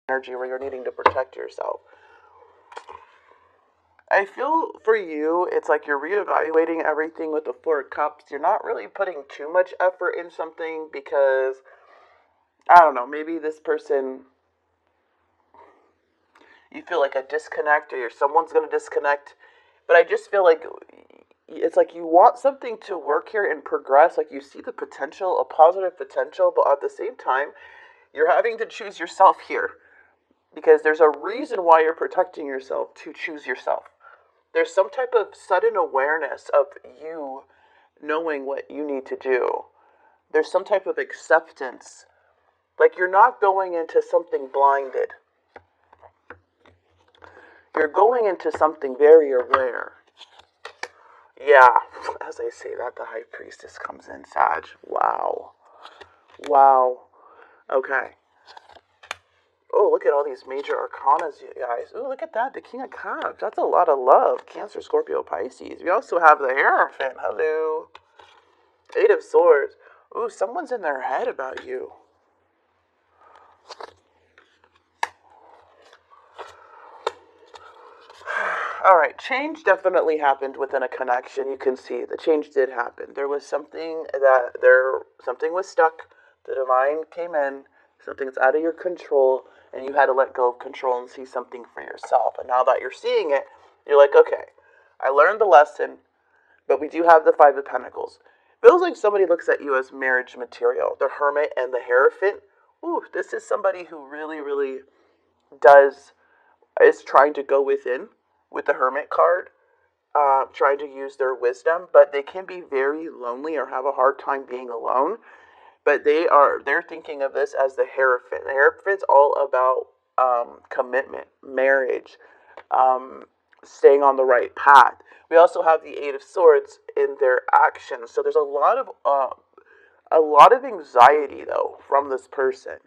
energy where you're needing to protect yourself. I feel for you, it's like you're reevaluating everything with the Four of Cups. You're not really putting too much effort in something because, I don't know, maybe this person, you feel like a disconnect or someone's going to disconnect. But I just feel like it's like you want something to work here and progress. Like you see the potential, a positive potential, but at the same time, you're having to choose yourself here. Because there's a reason why you're protecting yourself to choose yourself. There's some type of sudden awareness of you knowing what you need to do. There's some type of acceptance. Like you're not going into something blinded. You're going into something very aware. Yeah, as I say that, the High Priestess comes in, Sag. Wow. Wow. Okay. Oh, look at all these major arcanas, you guys. Oh, look at that, the King of Cups. That's a lot of love. Cancer, Scorpio, Pisces. We also have the Hierophant. Hello. Eight of Swords. Ooh, someone's in their head about you. All right, change definitely happened within a connection. You can see the change did happen. There was something something was stuck. The divine came in. Something's out of your control, and you had to let go of control and see something for yourself. And now that you're seeing it, you're like, okay, I learned the lesson, but we do have the Five of Pentacles. Feels like somebody looks at you as marriage material. The Hermit and the Hierophant. Ooh, this is somebody who really, really is trying to go within with the Hermit card, trying to use their wisdom, but they can be very lonely or have a hard time being alone. But they're thinking of this as the Hierophant. The Hierophant's all about commitment, marriage, staying on the right path. We also have the Eight of Swords in their actions. So there's a lot of anxiety though from this person.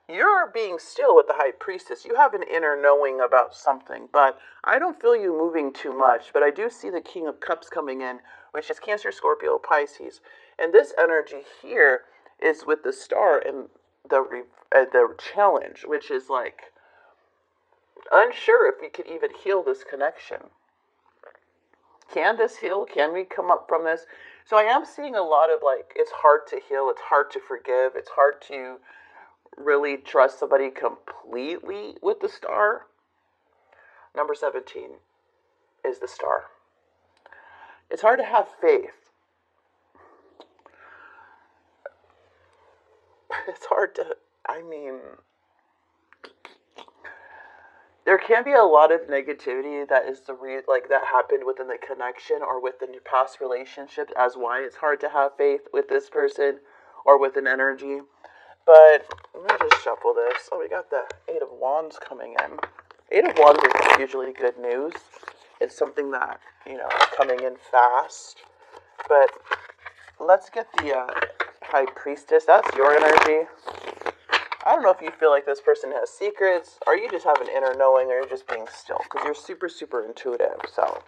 You're being still with the High Priestess. You have an inner knowing about something, but I don't feel you moving too much. But I do see the King of Cups coming in, which is Cancer, Scorpio, Pisces. And this energy here is with the Star and the challenge, which is like unsure if we could even heal this connection. Can this heal? Can we come up from this? So I am seeing a lot of like, it's hard to heal, it's hard to forgive, it's hard to really trust somebody completely with the Star. Number 17 is the Star. It's hard to have faith. It's hard to, there can be a lot of negativity that is that happened within the connection or within your past relationship as why it's hard to have faith with this person or with an energy. But let me just shuffle this. Oh, we got the Eight of Wands coming in. Eight of Wands is usually good news. It's something that, is coming in fast. But let's get the High Priestess. That's your energy. I don't know if you feel like this person has secrets, or you just have an inner knowing, or you're just being still, because you're super, super intuitive, so.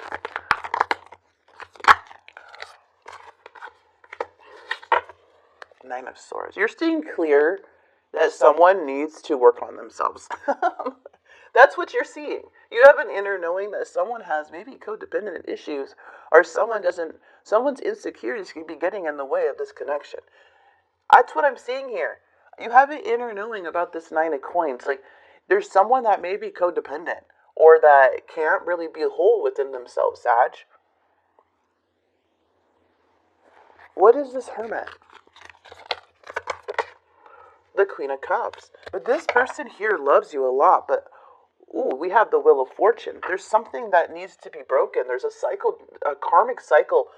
Nine of Swords. You're seeing clear that someone needs to work on themselves. That's what you're seeing. You have an inner knowing that someone has maybe codependent issues, or someone's insecurities could be getting in the way of this connection. That's what I'm seeing here. You have an inner knowing about this Nine of Coins. Like, there's someone that may be codependent, or that can't really be whole within themselves, Sag. What is this Hermit? The Queen of Cups. But this person here loves you a lot, but ooh, we have the Wheel of Fortune. There's something that needs to be broken. There's a karmic cycle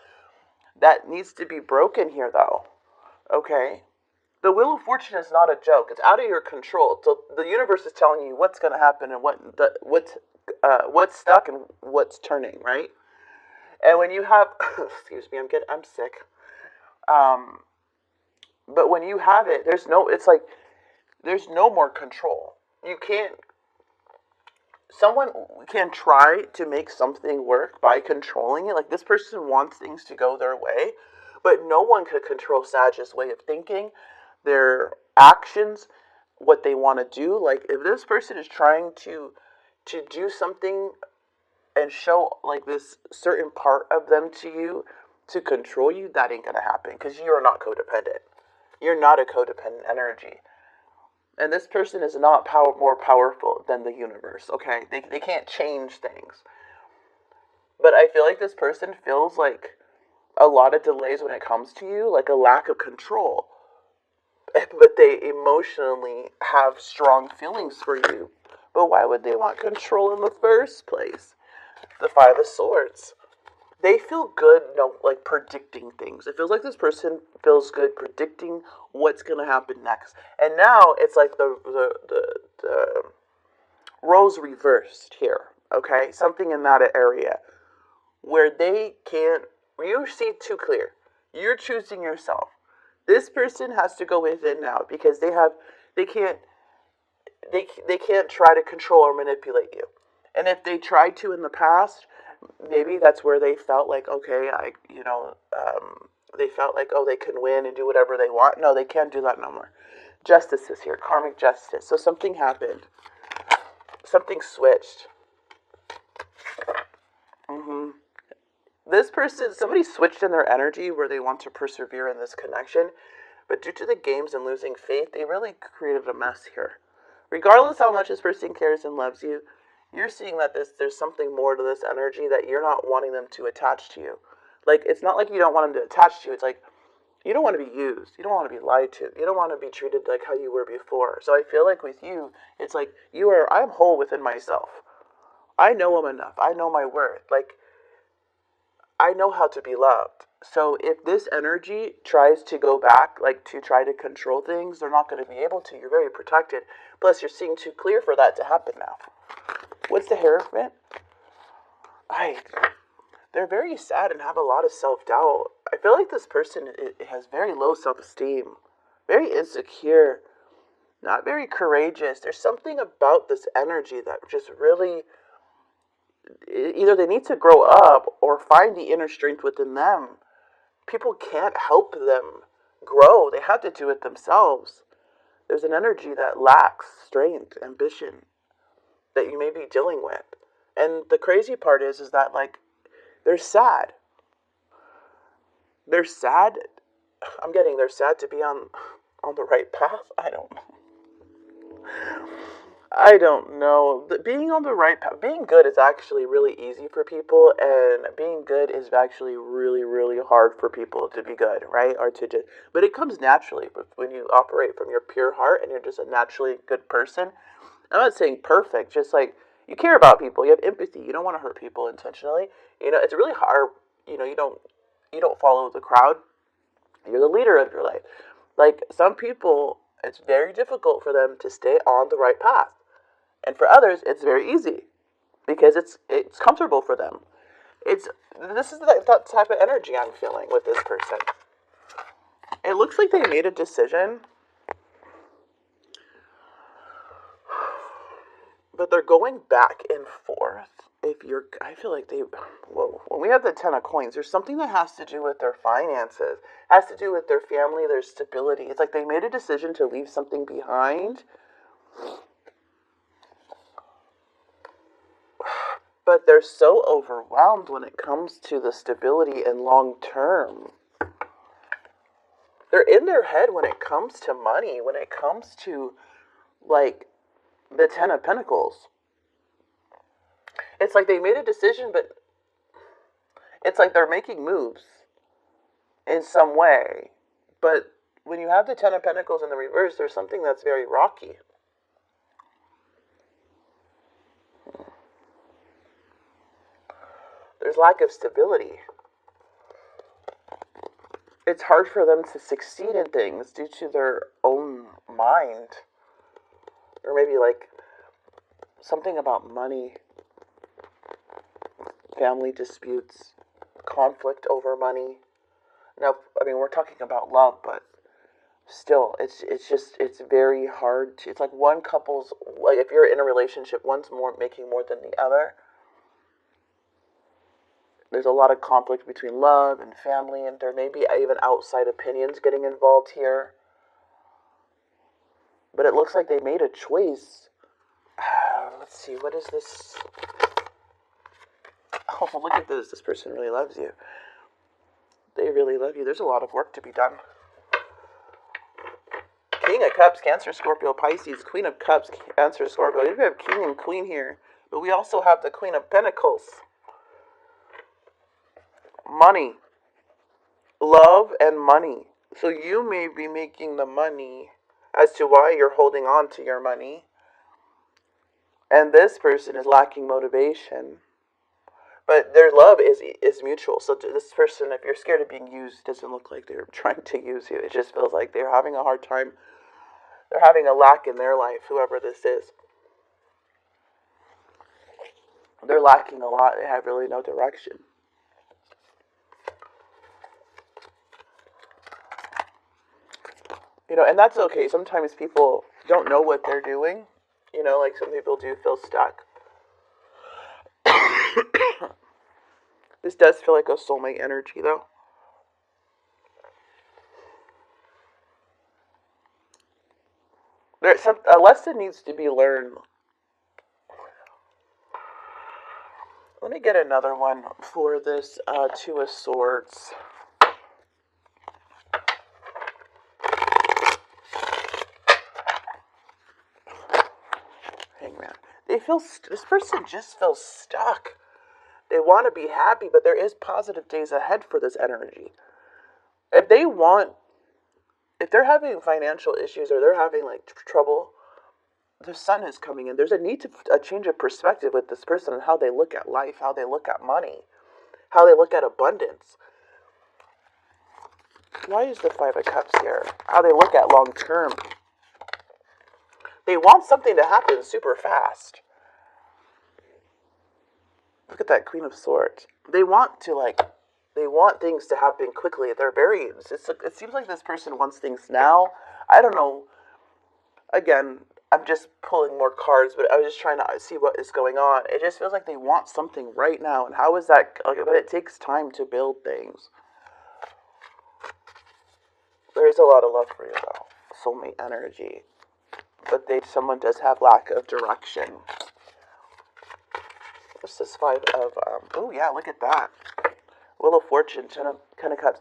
that needs to be broken here, though. Okay? The Wheel of Fortune is not a joke. It's out of your control. So the universe is telling you what's going to happen and what's stuck and what's turning, right? And when you have, excuse me, I'm sick. But when you have it, there's no more control. Someone can try to make something work by controlling it. Like, this person wants things to go their way, but no one could control Sag's way of thinking, their actions, what they want to do. Like, if this person is trying to do something and show like this certain part of them to you to control you, that ain't gonna happen, because you are not codependent. You're not a codependent energy. And this person is not more powerful than the universe, okay? They can't change things. But I feel like this person feels like a lot of delays when it comes to you, like a lack of control. But they emotionally have strong feelings for you. But why would they want control in the first place? The Five of Swords. They feel good, like predicting things. It feels like this person feels good predicting what's going to happen next. And now it's like the roles reversed here, okay? Something in that area where they can't, you see too clear. You're choosing yourself. This person has to go within now, because they can't try to control or manipulate you. And if they tried to in the past, maybe that's where they felt like, okay, they felt like, oh, they can win and do whatever they want. No, they can't do that no more. Justice is here, karmic justice. So something happened. Something switched. This person, somebody switched in their energy where they want to persevere in this connection. But due to the games and losing faith, they really created a mess here. Regardless how much this person cares and loves you, you're seeing that there's something more to this energy that you're not wanting them to attach to you. Like, it's not like you don't want them to attach to you. It's like, you don't want to be used. You don't want to be lied to. You don't want to be treated like how you were before. So I feel like with you, it's like, I'm whole within myself. I know I'm enough. I know my worth. Like, I know how to be loved. So if this energy tries to go back, like to try to control things, they're not going to be able to. You're very protected. Plus, you're seeing too clear for that to happen now. What's the Hierophant? They're very sad and have a lot of self-doubt. I feel like this person has very low self-esteem, very insecure, not very courageous. There's something about this energy that just really, either they need to grow up or find the inner strength within them. People can't help them grow. They have to do it themselves. There's an energy that lacks strength, ambition, that you may be dealing with. And the crazy part is that, like, they're sad. They're sad. They're sad to be on the right path. I don't know. Being on the right path, being good is actually really easy for people, and being good is actually really, really hard for people to be good, right? But it comes naturally when you operate from your pure heart and you're just a naturally good person. I'm not saying perfect, just like you care about people, you have empathy, you don't want to hurt people intentionally. It's really hard. You don't follow the crowd. You're the leader of your life. Like, some people, it's very difficult for them to stay on the right path. And for others, it's very easy because it's comfortable for them. This is that type of energy I'm feeling with this person. It looks like they made a decision, but they're going back and forth. I feel like when we have the Ten of Coins, there's something that has to do with their finances, has to do with their family, their stability. It's like they made a decision to leave something behind, but they're so overwhelmed when it comes to the stability and long term. They're in their head when it comes to money, when it comes to, like, the Ten of Pentacles. It's like they made a decision, but it's like they're making moves in some way. But when you have the Ten of Pentacles in the reverse, there's something that's very rocky. There's lack of stability. It's hard for them to succeed in things due to their own mind. Or maybe like something about money, family disputes, conflict over money. Now, we're talking about love, but still, it's very hard to, it's like one couple's, like if you're in a relationship, one's making more than the other. There's a lot of conflict between love and family, and there may be even outside opinions getting involved here. But it looks like they made a choice. Let's see, what is this? Oh, look at this. This person really loves you. They really love you. There's a lot of work to be done. King of Cups, Cancer, Scorpio, Pisces. Queen of Cups, Cancer, Scorpio. We have King and Queen here. But we also have the Queen of Pentacles. Money. Love and money. So you may be making the money as to why you're holding on to your money. And this person is lacking motivation. But their love is mutual. So this person, if you're scared of being used, doesn't look like they're trying to use you. It just feels like they're having a hard time. They're having a lack in their life, whoever this is. They're lacking a lot. They have really no direction. You know, and that's okay. Sometimes people don't know what they're doing. You know, like some people do feel stuck. This does feel like a soulmate energy, though. A lesson needs to be learned. Let me get another one for this Two of Swords. Hangman. This person just feels stuck. They want to be happy, but there is positive days ahead for this energy. If they're having financial issues or they're having like trouble, the sun is coming in. There's a need to a change of perspective with this person and how they look at life, how they look at money, how they look at abundance. Why is the Five of Cups here? How they look at long term. They want something to happen super fast. Look at that Queen of Swords. They want things to happen quickly. It seems like this person wants things now. I don't know. Again, I'm just pulling more cards, but I was just trying to see what is going on. It just feels like they want something right now. And how is that? But it takes time to build things. There is a lot of love for you, though. Soulmate energy. But someone does have lack of direction. What's this Five of, oh yeah, look at that. Wheel of Fortune, Ten of Cups.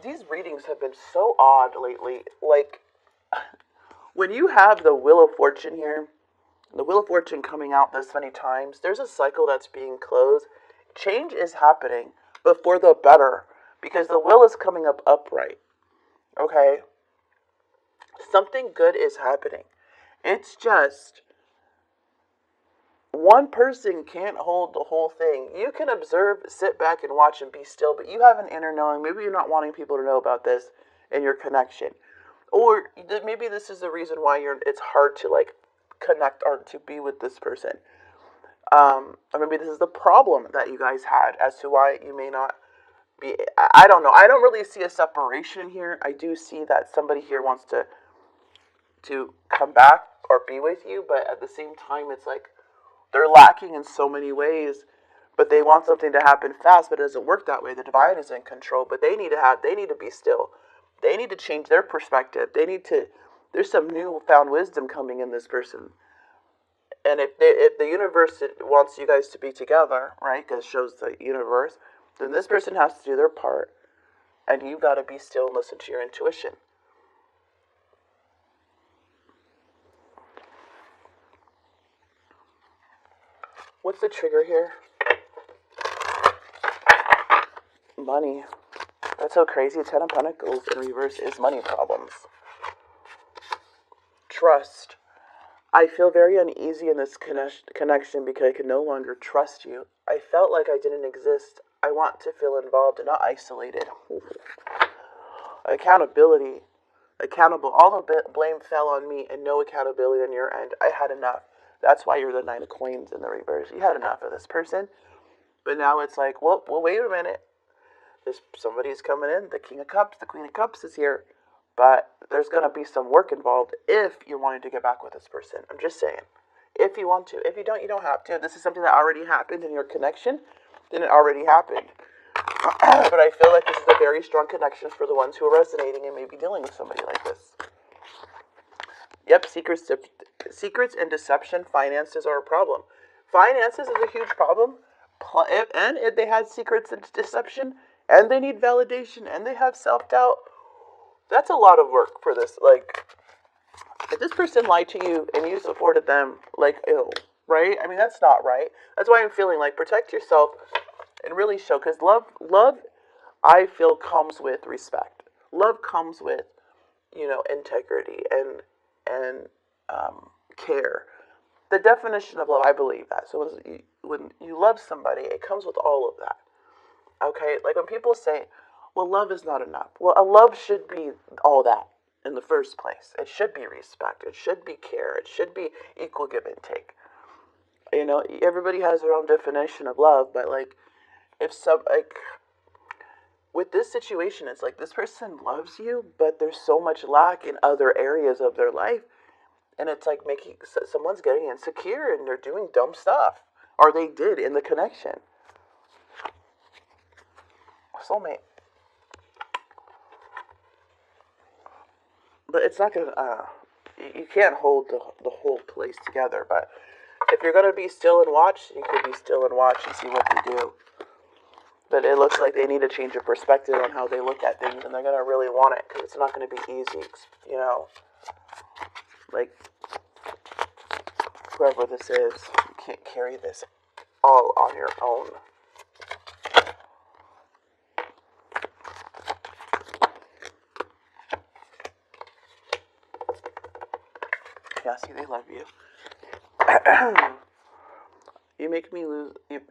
These readings have been so odd lately. Like, when you have the Wheel of Fortune here, the Wheel of Fortune coming out this many times, there's a cycle that's being closed. Change is happening, but for the better, because the wheel is coming up upright. Okay? Something good is happening. It's just one person can't hold the whole thing. You can observe, sit back and watch and be still, but you have an inner knowing. Maybe you're not wanting people to know about this in your connection. Or maybe this is the reason why it's hard to like connect or to be with this person. Or maybe this is the problem that you guys had as to why you may not be. I don't know. I don't really see a separation here. I do see that somebody here wants to come back or be with you, but at the same time, it's like they're lacking in so many ways, but they want something to happen fast, but it doesn't work that way. The divine is in control, but they need to be still. They need to change their perspective. There's some newfound wisdom coming in this person. And if the universe wants you guys to be together, right, because it shows the universe, then this person has to do their part, and you've got to be still and listen to your intuition. What's the trigger here? Money. That's so crazy. Ten of Pentacles in reverse is money problems. Trust. I feel very uneasy in this connection because I can no longer trust you. I felt like I didn't exist. I want to feel involved and not isolated. Accountability. Accountable. All the blame fell on me and no accountability on your end. I had enough. That's why you're the Nine of Coins in the reverse. You had enough of this person. But now it's like, well, wait a minute. Somebody's coming in. The King of Cups, the Queen of Cups is here. But there's going to be some work involved if you're wanting to get back with this person. I'm just saying. If you want to. If you don't, you don't have to. If this is something that already happened in your connection, then it already happened. But I feel like this is a very strong connection for the ones who are resonating and maybe dealing with somebody like this. Yep, secrets and deception. Finances are a problem. Finances is a huge problem. And if they had secrets and deception, and they need validation, and they have self-doubt, that's a lot of work for this. Like, if this person lied to you and you supported them, like, ew, right? I mean, that's not right. That's why I'm feeling like protect yourself and really show, because love, I feel, comes with respect. Love comes with, integrity and care. The definition of love, I believe that. So when you love somebody, it comes with all of that. Okay? Like when people say, well, love is not enough. Well, a love should be all that in the first place. It should be respect. It should be care. It should be equal give and take. Everybody has their own definition of love, but with this situation, it's like this person loves you, but there's so much lack in other areas of their life. And it's like someone's getting insecure and they're doing dumb stuff. Or they did in the connection. Soulmate. But it's not going to, you can't hold the whole place together. But if you're going to be still and watch, you could be still and watch and see what they do. But it looks like they need to change a perspective on how they look at things. And they're going to really want it because it's not going to be easy, Like, whoever this is, you can't carry this all on your own. Yeah, see, they love you. You make me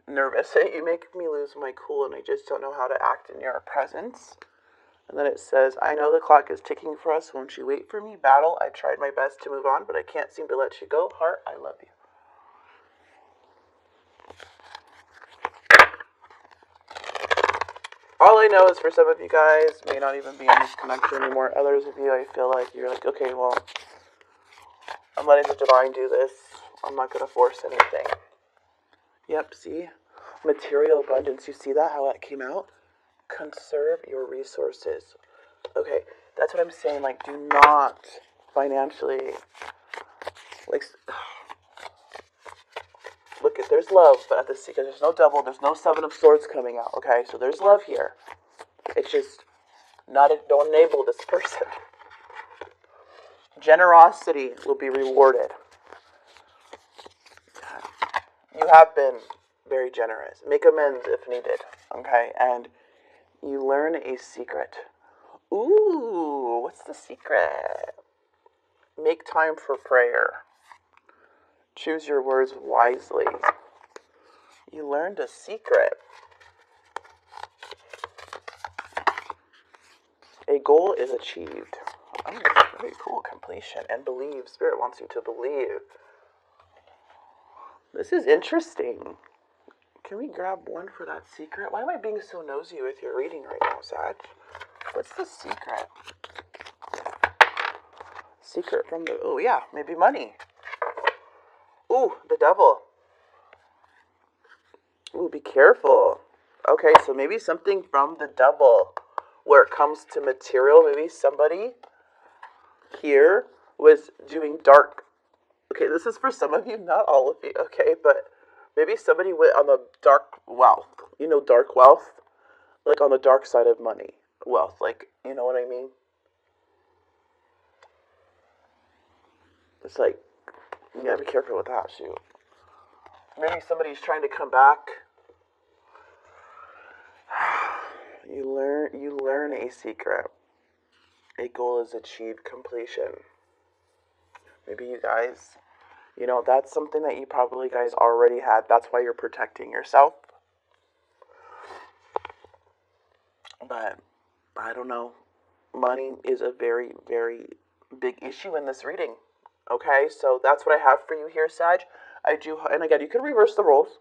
nervous. You make me lose my cool, and I just don't know how to act in your presence. And then it says, I know the clock is ticking for us. Won't you wait for me? Battle, I tried my best to move on, but I can't seem to let you go. Heart, I love you. All I know is for some of you guys, may not even be in this connection anymore. Others of you, I feel like you're like, okay, well, I'm letting the divine do this. I'm not going to force anything. Yep, see? Material abundance. You see that? How that came out? Conserve your resources. Okay, that's what I'm saying. Like, do not financially, look at, there's love, but at the secret, there's no double, there's no Seven of Swords coming out, okay? So there's love here. It's just, don't enable this person. Generosity will be rewarded. You have been very generous. Make amends if needed, okay? And you learn a secret. Ooh, what's the secret? Make time for prayer. Choose your words wisely. You learned a secret. A goal is achieved. Oh, very cool. Completion and believe. Spirit wants you to believe. This is interesting. Can we grab one for that secret? Why am I being so nosy with your reading right now, Sag? What's the secret? Secret from the... Oh, yeah. Maybe money. Ooh, the devil. Ooh, be careful. Okay, so maybe something from the devil where it comes to material. Maybe somebody here was doing dark. Okay, this is for some of you, not all of you, okay? But maybe somebody went on the dark wealth. You know dark wealth? Like on the dark side of money. Wealth, like, you know what I mean? It's like, you gotta be careful with that, shoot. Maybe somebody's trying to come back. You learn a secret. A goal is achieved completion. Maybe you guys, that's something that you probably guys already had. That's why you're protecting yourself. But, I don't know. Money is a very, very big issue in this reading. Okay, so that's what I have for you here, Sag. And again, you can reverse the roles.